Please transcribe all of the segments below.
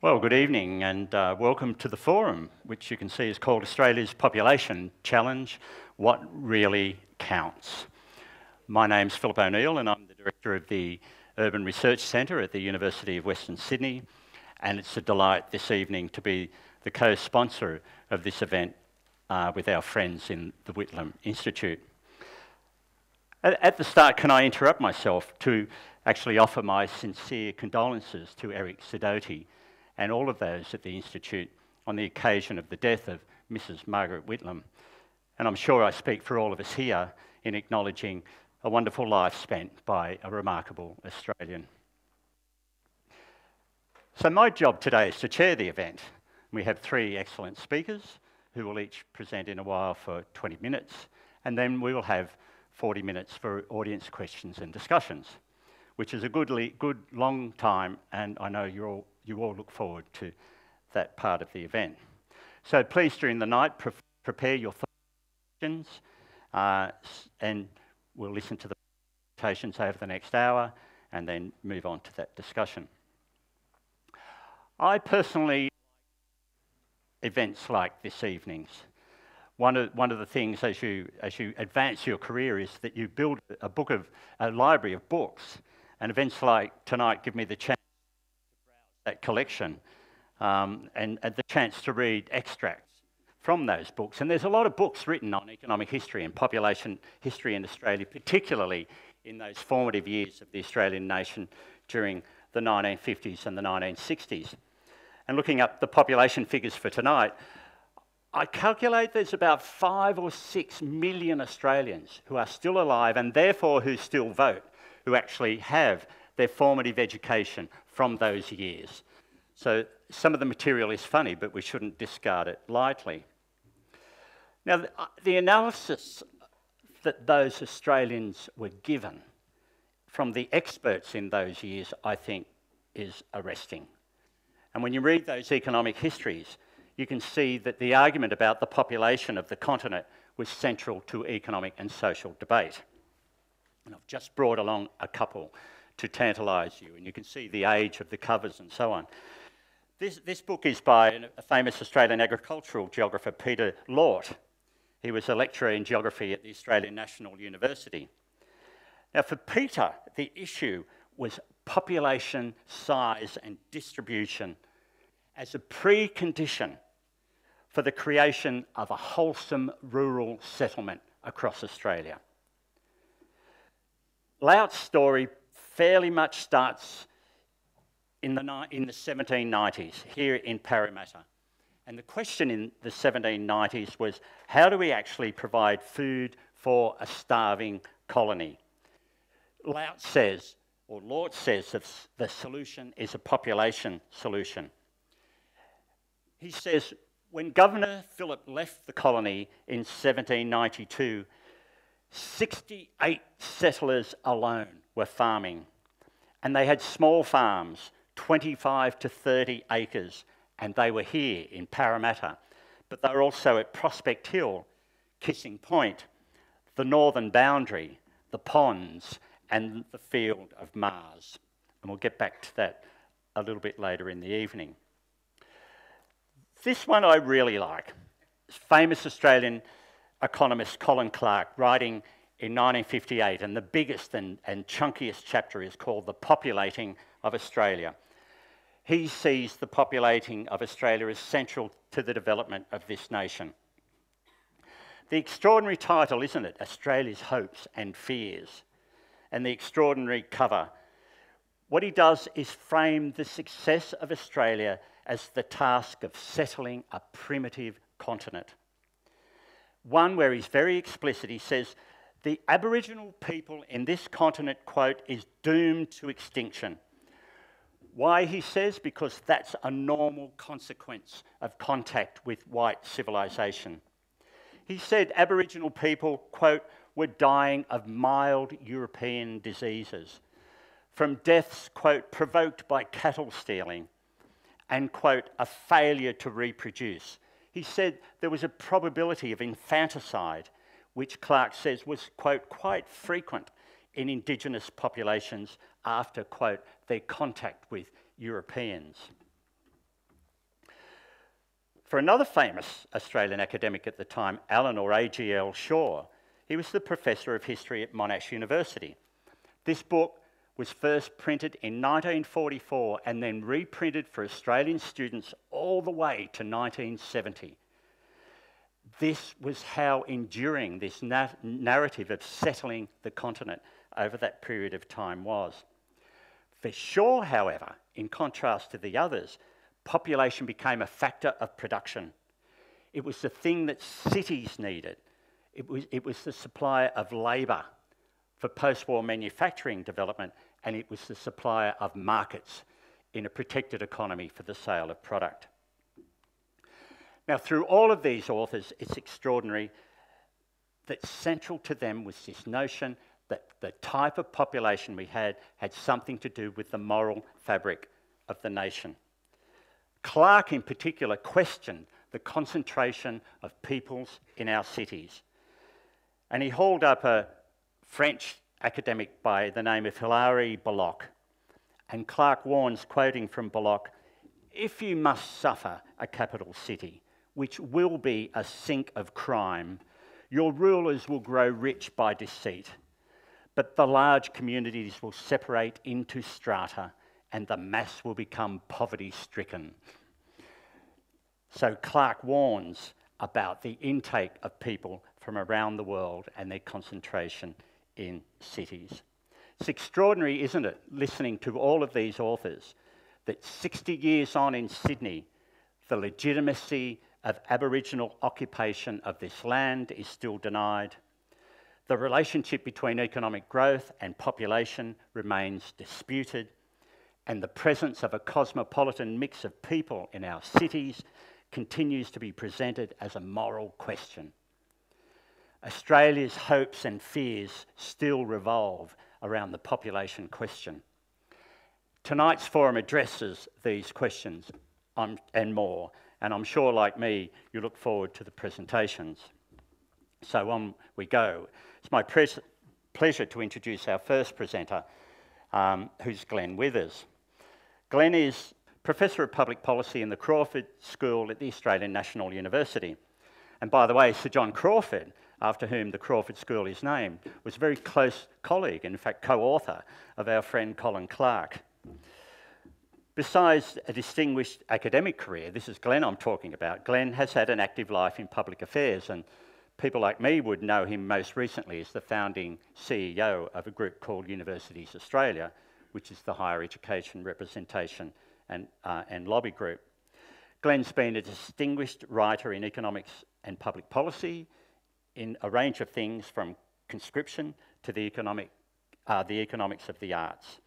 Well, good evening and welcome to the forum, which you can see is called Australia's Population Challenge, What Really Counts. My name's Philip O'Neill and I'm the Director of the Urban Research Centre at the University of Western Sydney, and it's a delight this evening to be the co-sponsor of this event with our friends in the Whitlam Institute. At the start, can I interrupt myself to actually offer my sincere condolences to Eric Sidoti and all of those at the Institute on the occasion of the death of Mrs. Margaret Whitlam. And I'm sure I speak for all of us here in acknowledging a wonderful life spent by a remarkable Australian. So my job today is to chair the event. We have three excellent speakers who will each present in a while for 20 minutes, and then we will have 40 minutes for audience questions and discussions, which is a good long time, and I know you all look forward to that part of the event. So please, during the night, prepare your questions, and we'll listen to the presentations over the next hour and then move on to that discussion. I personally like events like this evening's. One of the things as you advance your career is that you build a library of books, and events like tonight give me the chance to browse that collection and the chance to read extracts from those books. And there's a lot of books written on economic history and population history in Australia, particularly in those formative years of the Australian nation during the 1950s and the 1960s. And looking up the population figures for tonight, I calculate there's about 5 or 6 million Australians who are still alive and therefore who still vote, who actually have their formative education from those years. So some of the material is funny, but we shouldn't discard it lightly. Now, the analysis that those Australians were given from the experts in those years, I think, is arresting. And when you read those economic histories, you can see that the argument about the population of the continent was central to economic and social debate. And I've just brought along a couple to tantalise you, and you can see the age of the covers and so on. This book is by a famous Australian agricultural geographer, Peter Lort. He was a lecturer in geography at the Australian National University. Now, for Peter, the issue was population size and distribution as a precondition for the creation of a wholesome rural settlement across Australia. Laut's story fairly much starts in the 1790s here in Parramatta. And the question in the 1790s was, how do we actually provide food for a starving colony? Lort says that the solution is a population solution. He says, when Governor Phillip left the colony in 1792, 68 settlers alone were farming, and they had small farms, 25 to 30 acres, and they were here in Parramatta, but they were also at Prospect Hill, Kissing Point, the northern boundary, the ponds, and the field of Mars. And we'll get back to that a little bit later in the evening. This one I really like. Famous Australian economist Colin Clark, writing in 1958, and the biggest and chunkiest chapter is called The Populating of Australia. He sees the populating of Australia as central to the development of this nation. The extraordinary title, isn't it? Australia's Hopes and Fears. And the extraordinary cover. What he does is frame the success of Australia as the task of settling a primitive continent. One where he's very explicit. He says, the Aboriginal people in this continent, quote, is doomed to extinction. Why, he says? Because that's a normal consequence of contact with white civilization. He said Aboriginal people, quote, were dying of mild European diseases, from deaths, quote, provoked by cattle stealing, and, quote, a failure to reproduce. He said there was a probability of infanticide, which Clark says was, quote, quite frequent in Indigenous populations after, quote, their contact with Europeans. For another famous Australian academic at the time, Eleanor AGL Shaw, he was the Professor of History at Monash University. This book was first printed in 1944 and then reprinted for Australian students all the way to 1970. This was how enduring this narrative of settling the continent over that period of time was. For Shaw, however, in contrast to the others, population became a factor of production. It was the thing that cities needed. It was the supplier of labour for post-war manufacturing development, and it was the supplier of markets in a protected economy for the sale of product. Now, through all of these authors, it's extraordinary that central to them was this notion that the type of population we had something to do with the moral fabric of the nation. Clark, in particular, questioned the concentration of peoples in our cities. And he hauled up a French academic by the name of Hilary Belloc. And Clark warns, quoting from Belloc, "If you must suffer a capital city, which will be a sink of crime, your rulers will grow rich by deceit, but the large communities will separate into strata and the mass will become poverty-stricken." So Clark warns about the intake of people from around the world and their concentration in cities. It's extraordinary, isn't it, listening to all of these authors, that 60 years on in Sydney, the legitimacy of Aboriginal occupation of this land is still denied. The relationship between economic growth and population remains disputed, and the presence of a cosmopolitan mix of people in our cities continues to be presented as a moral question. Australia's hopes and fears still revolve around the population question. Tonight's forum addresses these questions and more, and I'm sure, like me, you look forward to the presentations. So on we go. It's my pleasure to introduce our first presenter, who's Glenn Withers. Glenn is Professor of Public Policy in the Crawford School at the Australian National University. And by the way, Sir John Crawford, after whom the Crawford School is named, was a very close colleague, in fact co-author, of our friend Colin Clark. Besides a distinguished academic career, this is Glenn I'm talking about, Glenn has had an active life in public affairs, and people like me would know him most recently as the founding CEO of a group called Universities Australia, which is the higher education representation and lobby group. Glenn's been a distinguished writer in economics and public policy in a range of things from conscription to the economics of the arts.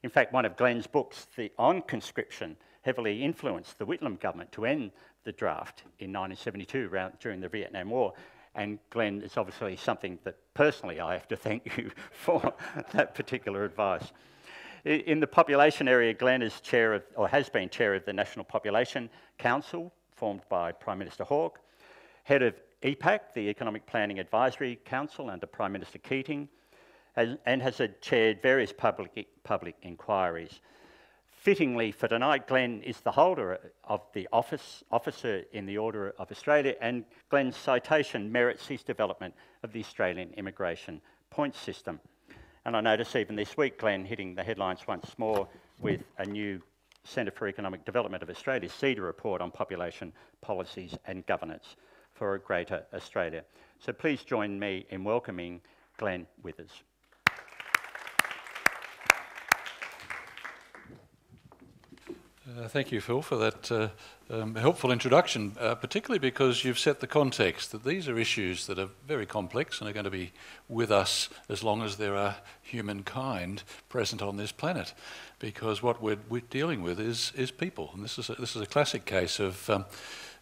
In fact, one of Glenn's books on conscription heavily influenced the Whitlam government to end the draft in 1972 during the Vietnam War. And Glenn, it's obviously something that personally I have to thank you for that particular advice. In the population area, Glenn is chair of, or has been chair of the National Population Council, formed by Prime Minister Hawke, head of EPAC, the Economic Planning Advisory Council under Prime Minister Keating, and has chaired various public inquiries. Fittingly for tonight, Glenn is the holder of the Officer in the Order of Australia, and Glenn's citation merits his development of the Australian immigration points system. And I notice even this week, Glenn hitting the headlines once more with a new Centre for Economic Development of Australia, CEDA report on population policies and governance for a greater Australia. So please join me in welcoming Glenn Withers. Thank you, Phil, for that helpful introduction, particularly because you've set the context that these are issues that are very complex and are going to be with us as long as there are humankind present on this planet, because what we're dealing with is people. And this is a classic case of,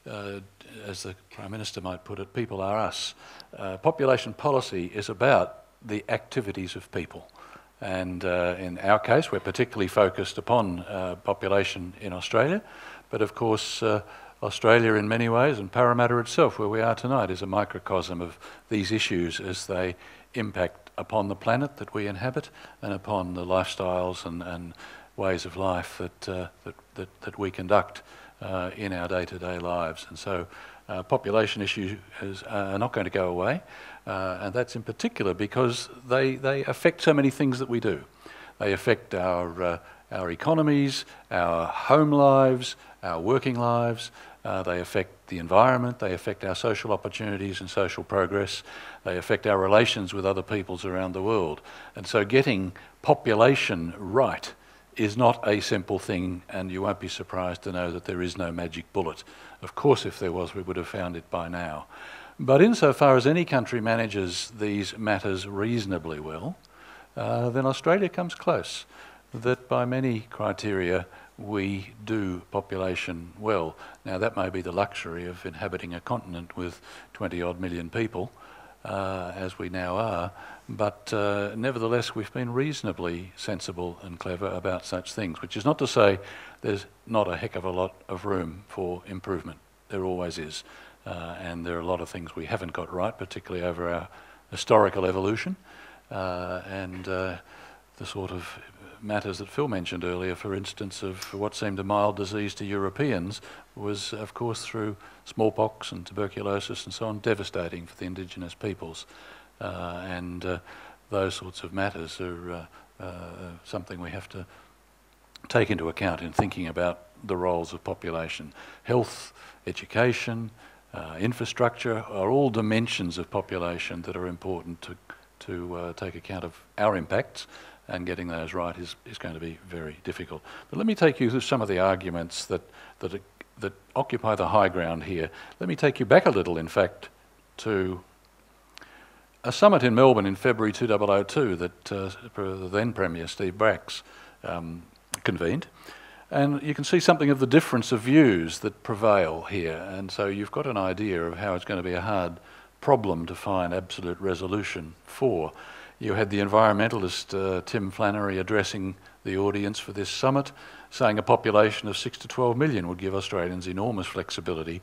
as the Prime Minister might put it, people are us. Population policy is about the activities of people. And in our case, we're particularly focused upon population in Australia. But of course, Australia in many ways, and Parramatta itself, where we are tonight, is a microcosm of these issues as they impact upon the planet that we inhabit and upon the lifestyles and ways of life that we conduct in our day-to-day lives. And so population issues are not going to go away, and that's in particular because they affect so many things that we do. They affect our economies, our home lives, our working lives. They affect the environment. They affect our social opportunities and social progress. They affect our relations with other peoples around the world. And so getting population right is not a simple thing, and you won't be surprised to know that there is no magic bullet. Of course, if there was, we would have found it by now. But insofar as any country manages these matters reasonably well, then Australia comes close. That by many criteria we do population well. Now that may be the luxury of inhabiting a continent with 20-odd million people, as we now are, but nevertheless we've been reasonably sensible and clever about such things, which is not to say there's not a heck of a lot of room for improvement. There always is, and there are a lot of things we haven't got right, particularly over our historical evolution, and the sort of matters that Phil mentioned earlier, for instance, of what seemed a mild disease to Europeans was, of course, through smallpox and tuberculosis and so on, devastating for the indigenous peoples. And those sorts of matters are something we have to take into account in thinking about the roles of population. Health, education, infrastructure are all dimensions of population that are important to take account of our impacts, and getting those right is going to be very difficult. But let me take you through some of the arguments that occupy the high ground here. Let me take you back a little, in fact, to a summit in Melbourne in February 2002 that the then Premier, Steve Bracks, convened. And you can see something of the difference of views that prevail here. And so you've got an idea of how it's going to be a hard problem to find absolute resolution for. You had the environmentalist Tim Flannery addressing the audience for this summit, saying a population of 6 to 12 million would give Australians enormous flexibility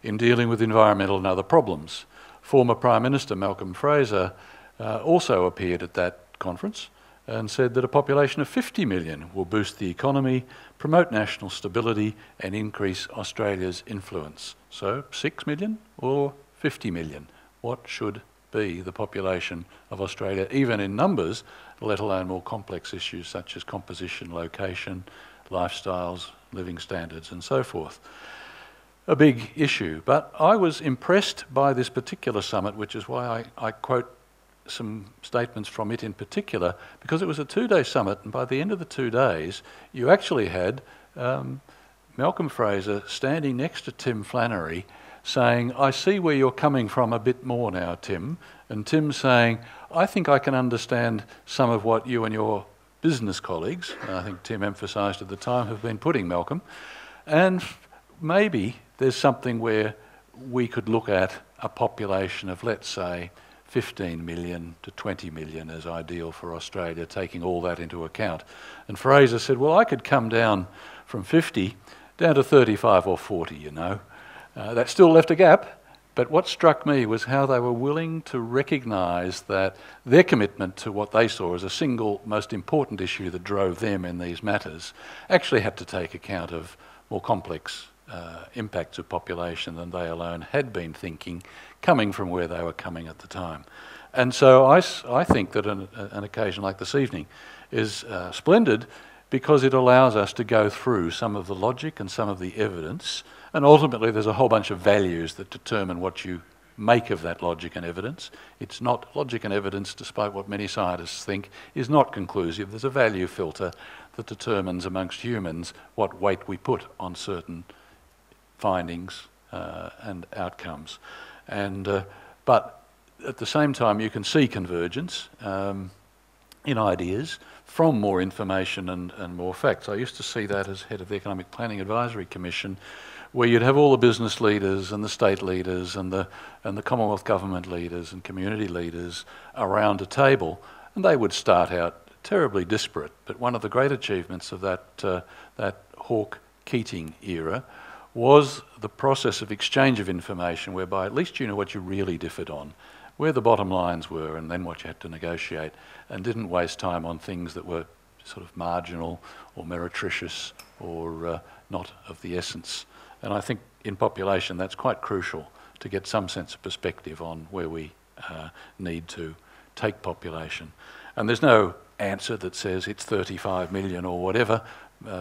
in dealing with environmental and other problems. Former Prime Minister Malcolm Fraser also appeared at that conference and said that a population of 50 million will boost the economy, promote national stability and increase Australia's influence. So 6 million or 50 million? What should be the population of Australia, even in numbers, let alone more complex issues such as composition, location, lifestyles, living standards and so forth? A big issue. But I was impressed by this particular summit, which is why I quote some statements from it in particular, because it was a 2-day summit, and by the end of the 2 days you actually had Malcolm Fraser standing next to Tim Flannery saying, I see where you're coming from a bit more now, Tim. And Tim saying, I think I can understand some of what you and your business colleagues, and I think Tim emphasised at the time, have been putting, Malcolm. And maybe there's something where we could look at a population of, let's say, 15 million to 20 million as ideal for Australia, taking all that into account. And Fraser said, well, I could come down from 50 down to 35 or 40, you know. That still left a gap, but what struck me was how they were willing to recognise that their commitment to what they saw as a single most important issue that drove them in these matters actually had to take account of more complex impacts of population than they alone had been thinking, coming from where they were coming at the time. And so I think that an occasion like this evening is splendid because it allows us to go through some of the logic and some of the evidence. And ultimately, there's a whole bunch of values that determine what you make of that logic and evidence. It's not logic and evidence, despite what many scientists think, is not conclusive. There's a value filter that determines amongst humans what weight we put on certain findings and outcomes. And but at the same time, you can see convergence in ideas from more information and more facts. I used to see that as head of the Economic Planning Advisory Commission, where you'd have all the business leaders and the state leaders and the Commonwealth government leaders and community leaders around a table, and they would start out terribly disparate. But one of the great achievements of that Hawke-Keating era was the process of exchange of information, whereby at least you know what you really differed on, where the bottom lines were, and then what you had to negotiate, and didn't waste time on things that were sort of marginal or meretricious or not of the essence And I think in population that's quite crucial to get some sense of perspective on where we need to take population. And there's no answer that says it's 35 million or whatever,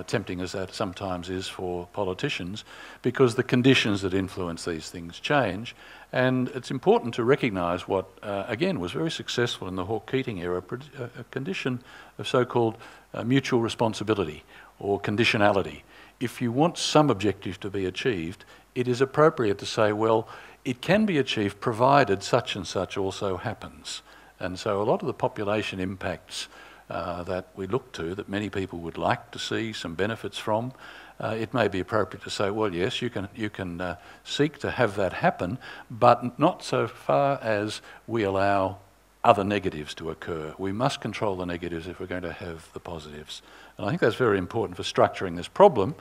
tempting as that sometimes is for politicians, because the conditions that influence these things change. And it's important to recognise what, again, was very successful in the Hawke-Keating era, a condition of so-called mutual responsibility or conditionality. If you want some objective to be achieved, it is appropriate to say, well, it can be achieved provided such and such also happens. And so a lot of the population impacts that we look to, that many people would like to see some benefits from, it may be appropriate to say, well, yes, you can seek to have that happen, but not so far as we allow other negatives to occur. We must control the negatives if we're going to have the positives. And I think that's very important for structuring this problem.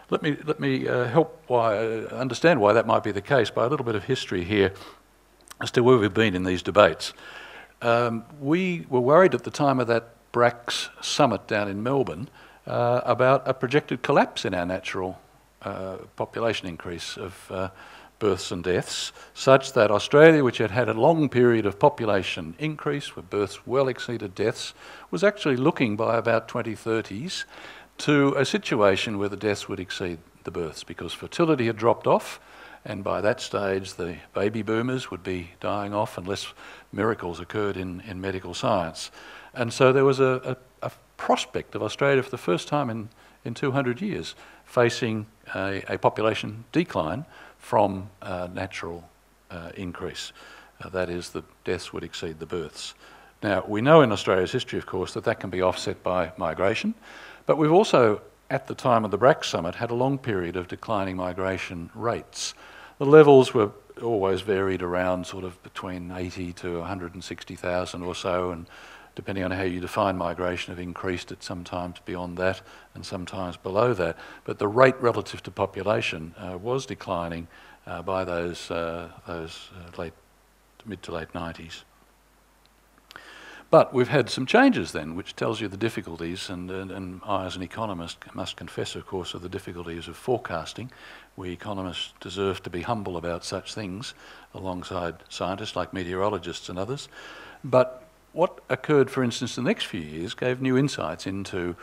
Let me help understand why that might be the case by a little bit of history here as to where we've been in these debates. We were worried at the time of that BRAC's summit down in Melbourne about a projected collapse in our natural population increase of births and deaths, such that Australia, which had had a long period of population increase where births well exceeded deaths, was actually looking by about 2030s to a situation where the deaths would exceed the births, because fertility had dropped off, and by that stage the baby boomers would be dying off unless miracles occurred in medical science. And so there was a prospect of Australia for the first time in 200 years facing a population decline from natural increase. That is, the deaths would exceed the births. Now, we know in Australia's history, of course, that can be offset by migration, but we've also, at the time of the BRAC summit, had a long period of declining migration rates. The levels were always varied around sort of between 80 to 160,000 or so, and depending on how you define migration, have increased it sometimes beyond that and sometimes below that. But the rate relative to population was declining by those mid to late 90s. But we've had some changes then, which tells you the difficulties, and I as an economist must confess, of course, of the difficulties of forecasting. We economists deserve to be humble about such things, alongside scientists like meteorologists and others. But what occurred, for instance, in the next few years gave new insights into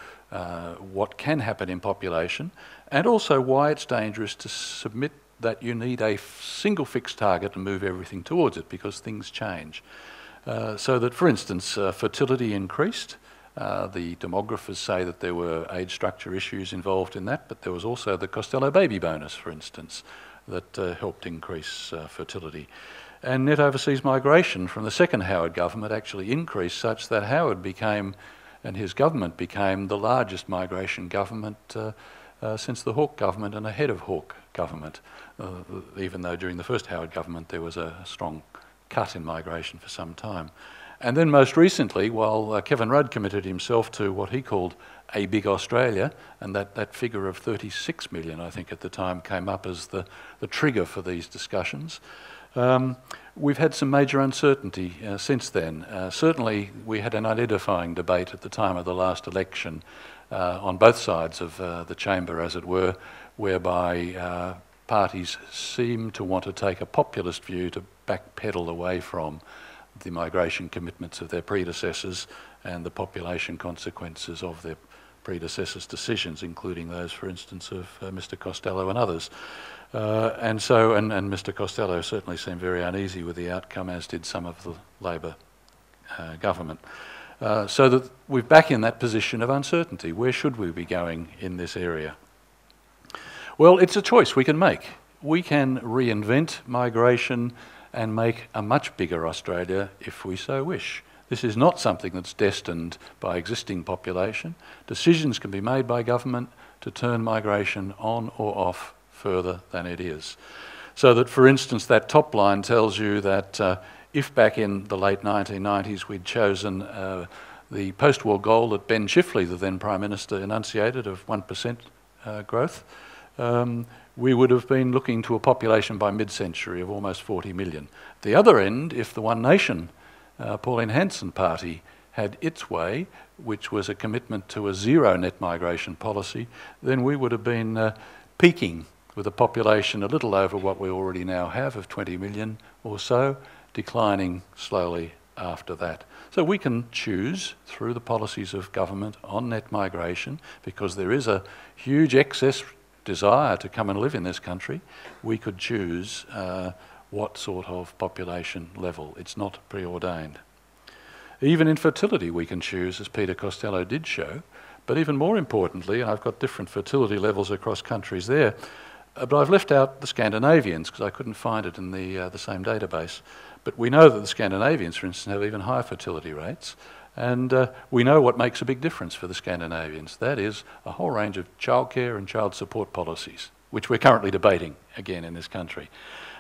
what can happen in population, and also why it's dangerous to submit that you need a single fixed target and move everything towards it, because things change. So that, for instance, fertility increased. The demographers say that there were age structure issues involved in that, but there was also the Costello baby bonus, for instance, that helped increase fertility. And net overseas migration from the second Howard government actually increased such that Howard became, and his government became, the largest migration government since the Hawke government and ahead of Hawke government, even though during the first Howard government there was a strong cut in migration for some time. And then most recently, while Kevin Rudd committed himself to what he called a big Australia, and that figure of 36 million, I think at the time, came up as the trigger for these discussions. We've had some major uncertainty since then. Certainly we had an unedifying debate at the time of the last election on both sides of the chamber, as it were, whereby parties seem to want to take a populist view to backpedal away from the migration commitments of their predecessors and the population consequences of their predecessors' decisions, including those, for instance, of Mr. Costello and others. And Mr. Costello certainly seemed very uneasy with the outcome, as did some of the Labor government. So that we're back in that position of uncertainty. Where should we be going in this area? Well, it's a choice we can make. We can reinvent migration and make a much bigger Australia if we so wish. This is not something that's destined by existing population. Decisions can be made by government to turn migration on or off further than it is. So that, for instance, that top line tells you that if back in the late 1990s we'd chosen the post-war goal that Ben Chifley, the then Prime Minister, enunciated of 1% growth, we would have been looking to a population by mid-century of almost 40 million. At the other end, if the One Nation Pauline Hanson party had its way, which was a commitment to a zero net migration policy, then we would have been peaking with a population a little over what we already now have of 20 million or so, declining slowly after that. So we can choose through the policies of government on net migration, because there is a huge excess desire to come and live in this country. We could choose what sort of population level. It's not preordained. Even in fertility we can choose, as Peter Costello did show, but even more importantly, and I've got different fertility levels across countries there, but I've left out the Scandinavians because I couldn't find it in the same database. But we know that the Scandinavians, for instance, have even higher fertility rates, and we know what makes a big difference for the Scandinavians. That is a whole range of childcare and child support policies, which we're currently debating again in this country.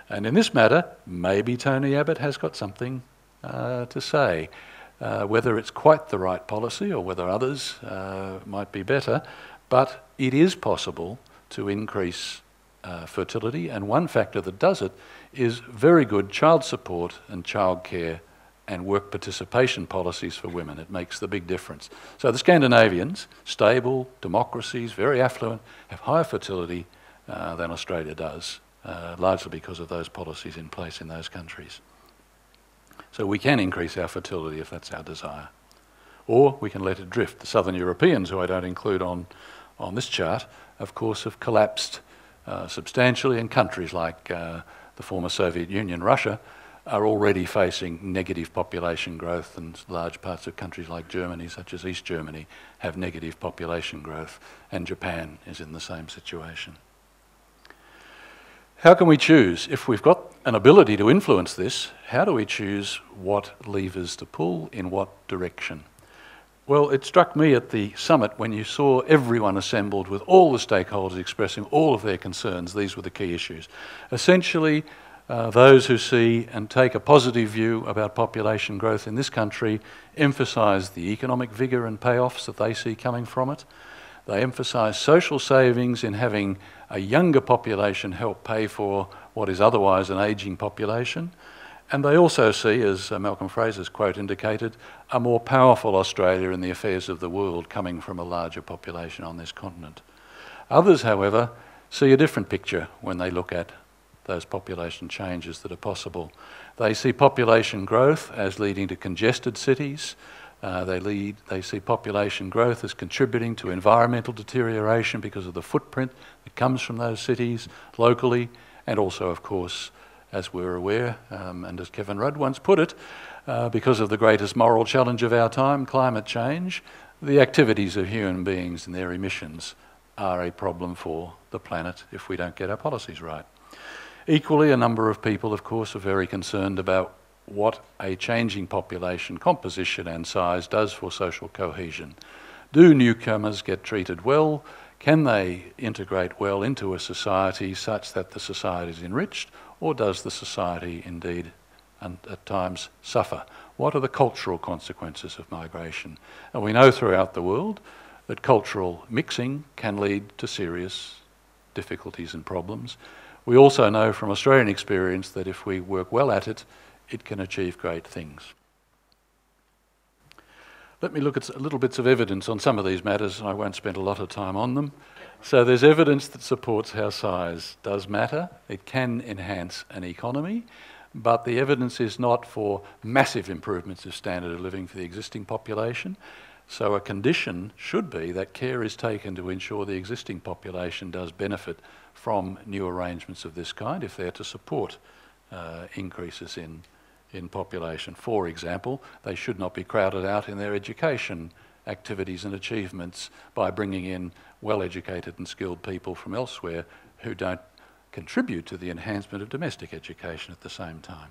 And in this matter, maybe Tony Abbott has got something to say. Whether it's quite the right policy or whether others might be better, but it is possible to increase fertility, and one factor that does it is very good child support and childcare and work participation policies for women. It makes the big difference. So the Scandinavians, stable democracies, very affluent, have higher fertility than Australia does, largely because of those policies in place in those countries. So we can increase our fertility if that's our desire. Or we can let it drift. The Southern Europeans, who I don't include on this chart, of course have collapsed substantially, and countries like the former Soviet Union, Russia, are already facing negative population growth, and large parts of countries like Germany, such as East Germany, have negative population growth, and Japan is in the same situation. How can we choose? If we've got an ability to influence this, how do we choose what levers to pull in what direction? Well, it struck me at the summit when you saw everyone assembled with all the stakeholders expressing all of their concerns. These were the key issues. Essentially, those who see and take a positive view about population growth in this country emphasise the economic vigour and payoffs that they see coming from it. They emphasise social savings in having a younger population help pay for what is otherwise an ageing population. And they also see, as Malcolm Fraser's quote indicated, a more powerful Australia in the affairs of the world coming from a larger population on this continent. Others, however, see a different picture when they look at those population changes that are possible. They see population growth as leading to congested cities. They see population growth as contributing to environmental deterioration because of the footprint that comes from those cities locally, and also, of course, as we're aware, and as Kevin Rudd once put it, because of the greatest moral challenge of our time, climate change, the activities of human beings and their emissions are a problem for the planet if we don't get our policies right. Equally, a number of people, of course, are very concerned about what a changing population composition and size does for social cohesion. Do newcomers get treated well? Can they integrate well into a society such that the society is enriched, or does the society indeed at times suffer? What are the cultural consequences of migration? And we know throughout the world that cultural mixing can lead to serious difficulties and problems. We also know from Australian experience that if we work well at it, it can achieve great things. Let me look at little bits of evidence on some of these matters, and I won't spend a lot of time on them. So there's evidence that supports how size does matter. It can enhance an economy, but the evidence is not for massive improvements of standard of living for the existing population. So a condition should be that care is taken to ensure the existing population does benefit from new arrangements of this kind if they're to support increases in population. For example, they should not be crowded out in their education activities and achievements by bringing in well-educated and skilled people from elsewhere who don't contribute to the enhancement of domestic education at the same time.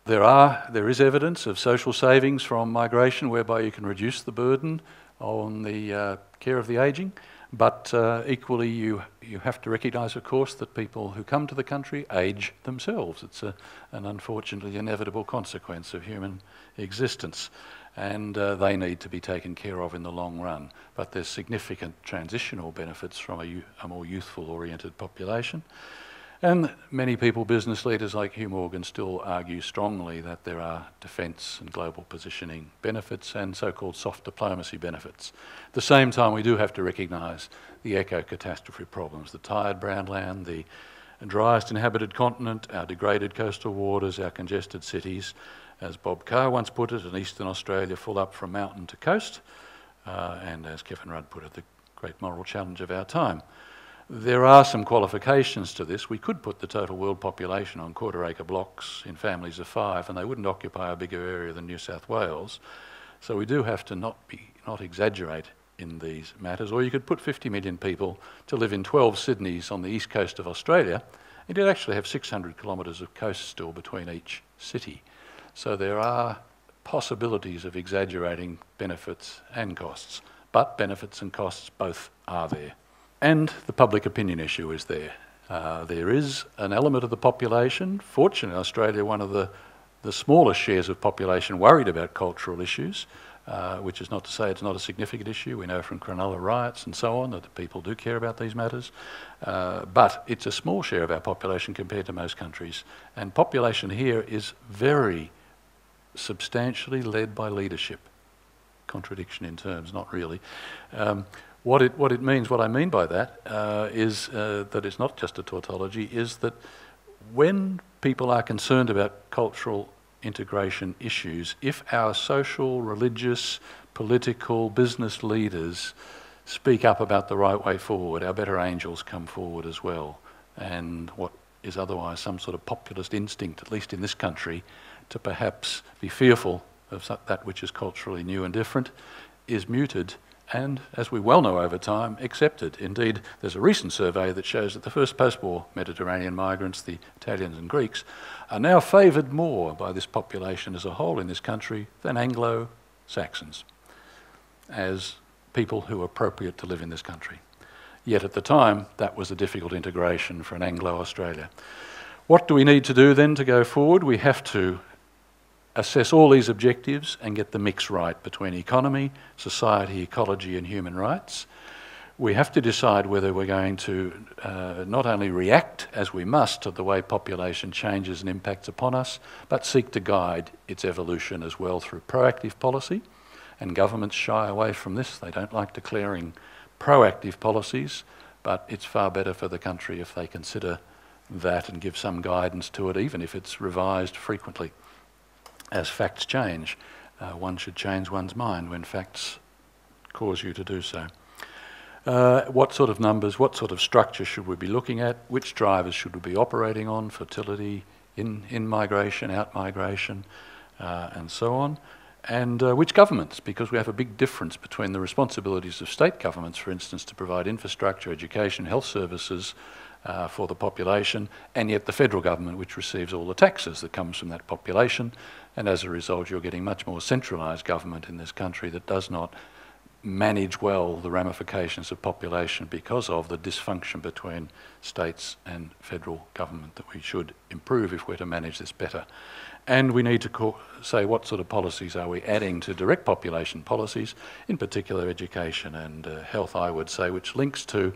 There is evidence of social savings from migration whereby you can reduce the burden on the care of the ageing, but equally you have to recognise, of course, that people who come to the country age themselves. It's an unfortunately inevitable consequence of human existence, and they need to be taken care of in the long run. But there's significant transitional benefits from a more youthful-oriented population. And many people, business leaders like Hugh Morgan, still argue strongly that there are defence and global positioning benefits and so-called soft diplomacy benefits. At the same time, we do have to recognise the eco-catastrophe problems, the tired brown land, the driest inhabited continent, our degraded coastal waters, our congested cities. As Bob Carr once put it, an Eastern Australia full up from mountain to coast, and as Kevin Rudd put it, the great moral challenge of our time. There are some qualifications to this. We could put the total world population on quarter-acre blocks in families of 5, and they wouldn't occupy a bigger area than New South Wales. So we do have to not exaggerate in these matters. Or you could put 50 million people to live in 12 Sydneys on the east coast of Australia, and you'd actually have 600 kilometres of coast still between each city. So there are possibilities of exaggerating benefits and costs, but benefits and costs both are there. And the public opinion issue is there. There is an element of the population, fortunately in Australia, one of the smallest shares of population worried about cultural issues, which is not to say it's not a significant issue. We know from Cronulla riots and so on that the people do care about these matters. But it's a small share of our population compared to most countries. And population here is very substantially led by leadership. Contradiction in terms, not really. What it means, what I mean by that, is that it's not just a tautology, is that when people are concerned about cultural integration issues, if our social, religious, political, business leaders speak up about the right way forward, our better angels come forward as well. And what is otherwise some sort of populist instinct, at least in this country, to perhaps be fearful of that which is culturally new and different, is muted and, as we well know over time, accepted. Indeed, there's a recent survey that shows that the first post-war Mediterranean migrants, the Italians and Greeks, are now favoured more by this population as a whole in this country than Anglo-Saxons as people who are appropriate to live in this country. Yet at the time, that was a difficult integration for an Anglo-Australia. What do we need to do then to go forward? We have to assess all these objectives and get the mix right between economy, society, ecology and human rights. We have to decide whether we're going to not only react as we must to the way population changes and impacts upon us, but seek to guide its evolution as well through proactive policy. And governments shy away from this. They don't like declaring proactive policies, but it's far better for the country if they consider that and give some guidance to it, even if it's revised frequently. As facts change, one should change one's mind when facts cause you to do so. What sort of numbers, what sort of structure should we be looking at? Which drivers should we be operating on? Fertility, in-migration, out-migration, and so on. And which governments? Because we have a big difference between the responsibilities of state governments, for instance, to provide infrastructure, education, health services for the population, and yet the federal government, which receives all the taxes that comes from that population. And as a result, you're getting much more centralised government in this country that does not manage well the ramifications of population because of the dysfunction between states and federal government that we should improve if we're to manage this better. And we need to say what sort of policies are we adding to direct population policies, in particular education and health, I would say, which links to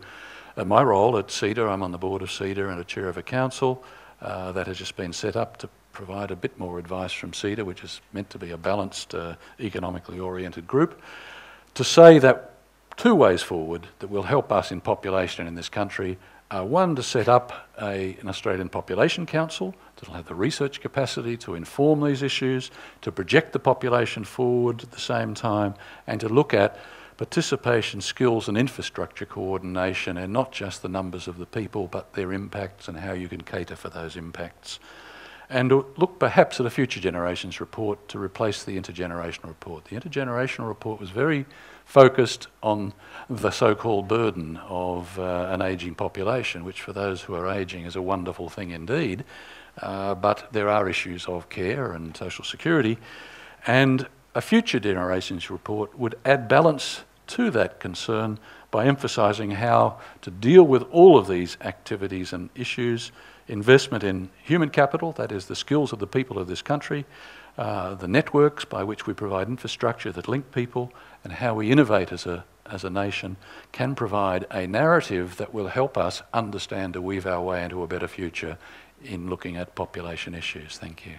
my role at CEDA. I'm on the board of CEDA and a chair of a council that has just been set up to provide a bit more advice from CEDA, which is meant to be a balanced, economically oriented group, to say that two ways forward that will help us in population in this country are one, to set up an Australian Population Council that will have the research capacity to inform these issues, to project the population forward at the same time, and to look at participation, skills and infrastructure coordination, and not just the numbers of the people, but their impacts and how you can cater for those impacts. And look perhaps at a future generations report to replace the intergenerational report. The intergenerational report was very focused on the so-called burden of an ageing population, which for those who are ageing is a wonderful thing indeed, but there are issues of care and social security, and a future generations report would add balance to that concern by emphasising how to deal with all of these activities and issues. Investment in human capital, that is the skills of the people of this country, the networks by which we provide infrastructure that link people, and how we innovate as a nation can provide a narrative that will help us understand to weave our way into a better future in looking at population issues. Thank you.